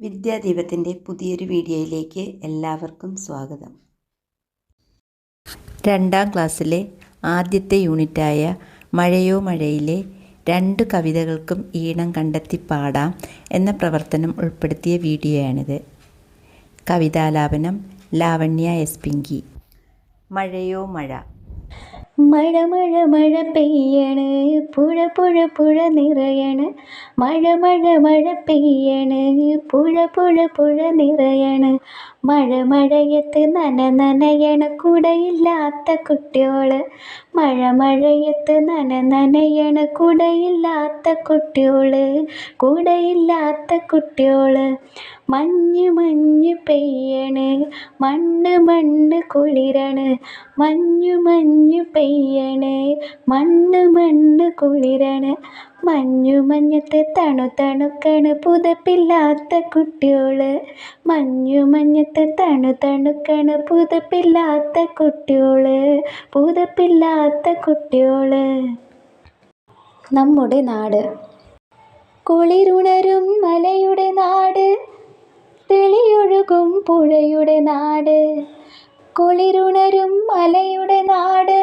വിദ്യാദീപത്തിൻ്റെ പുതിയൊരു വീഡിയോയിലേക്ക് എല്ലാവർക്കും സ്വാഗതം. 2ാം ക്ലാസ്സിലെ ആദ്യത്തെ യൂണിറ്റായ മഴയോ മഴയിലെ 2 കവിതകൾക്കും ഈണം കണ്ടെത്തി പാടാം എന്ന പ്രവർത്തനം ഉൾപ്പെടുത്തിയ വീഡിയോയാണിത്. കവിതാലാപനം ലാവണ്യ എസ് പിങ്കി. മഴയോ മഴ. മഴ മഴ മഴ പെയ്യണ്, പുഴ പുഴ പുഴ നിറയണ്. മഴ മഴ മഴ പെയ്യണ്, പുഴ പുഴ പുഴ നിറയണ്. മഴ മഴയത്ത് നനയണ കുടയില്ലാത്ത കുട്ടിയോള്. മഴ മഴയത്ത് നനയണ കുടയില്ലാത്ത കുട്ടിയോള്, കുടയില്ലാത്ത കുട്ടിയോള്. മഞ്ഞ് മഞ്ഞ് പെയ്യണ്, മണ്ണ് കുളിരണ്. മഞ്ഞു മഞ്ഞു പെയ്യണ്, മണ്ണ് കുളിരണ്. മഞ്ഞത്ത് തണുക്കണ് പുതപ്പില്ലാത്ത കുട്ടിയോള്. മഞ്ഞത്ത് തണുക്കണ് പുതപ്പില്ലാത്ത കുട്ടിയോള്, പുതപ്പില്ലാത്ത കുട്ടിയോള്. നമ്മുടെ നാട്. കുളിരുണരും മലയുടെ നാട്, തെളിയൊഴുകും പുഴയുടെ നാട്. കുളിരുണരും മലയുടെ നാട്,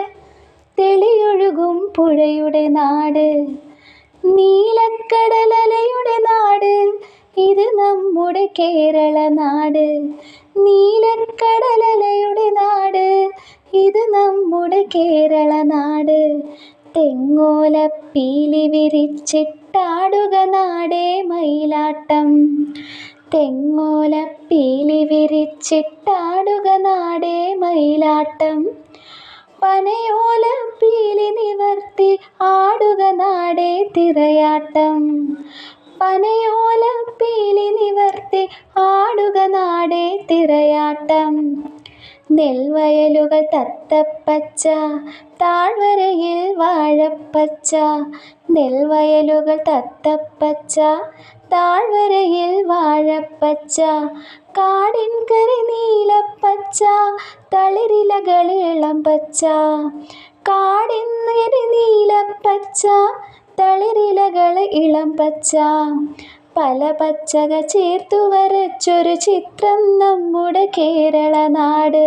തെളിയൊഴുകും പുഴയുടെ നാട്. നീലക്കടലലയുടെ നാട്, ഇത് നമ്മുടെ കേരള നാട്. നീലക്കടലലയുടെ നാട്, ഇത് നമ്മുടെ കേരള നാട്. തെങ്ങോലപ്പീലി വിരിച്ചിട്ടാടുക നാടേ മയിലാട്ടം. തെങ്ങോലപ്പീലി വിരിച്ചിട്ടാടുക നാടേ മയിലാട്ടം. പനയോലപ്പീലി നിവർത്തി ആടുക നാടേ തിറയാട്ടം. പനയോലപ്പീലി നിവർത്തി ആടുക നാടേ തിറയാട്ടം. നെൽവയലുകൾ തത്തപ്പച്ച, താഴ്വരയിൽ വാഴപ്പച്ച. നെൽവയലുകൾ തത്തപ്പച്ച, താഴ്വരയിൽ വാഴപ്പച്ച. കാടിൻ കര നീലപ്പച്ച, തളിരിലകൾ ഇളം പച്ച. കാടിൻ കര നീലപ്പച്ച, തളിരിലകൾ ഇളം പച്ച. പല പച്ചകൾ ചേർത്തു വരച്ചൊരു ചിത്രം നമ്മുടെ കേരള നാട്.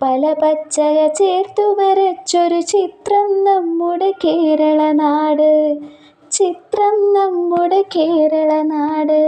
പല പച്ചകൾ ചേർത്തു വരച്ചൊരു ചിത്രം നമ്മുടെ കേരള നാട്. ചിത്രം നമ്മുടെ കേരള നാട്.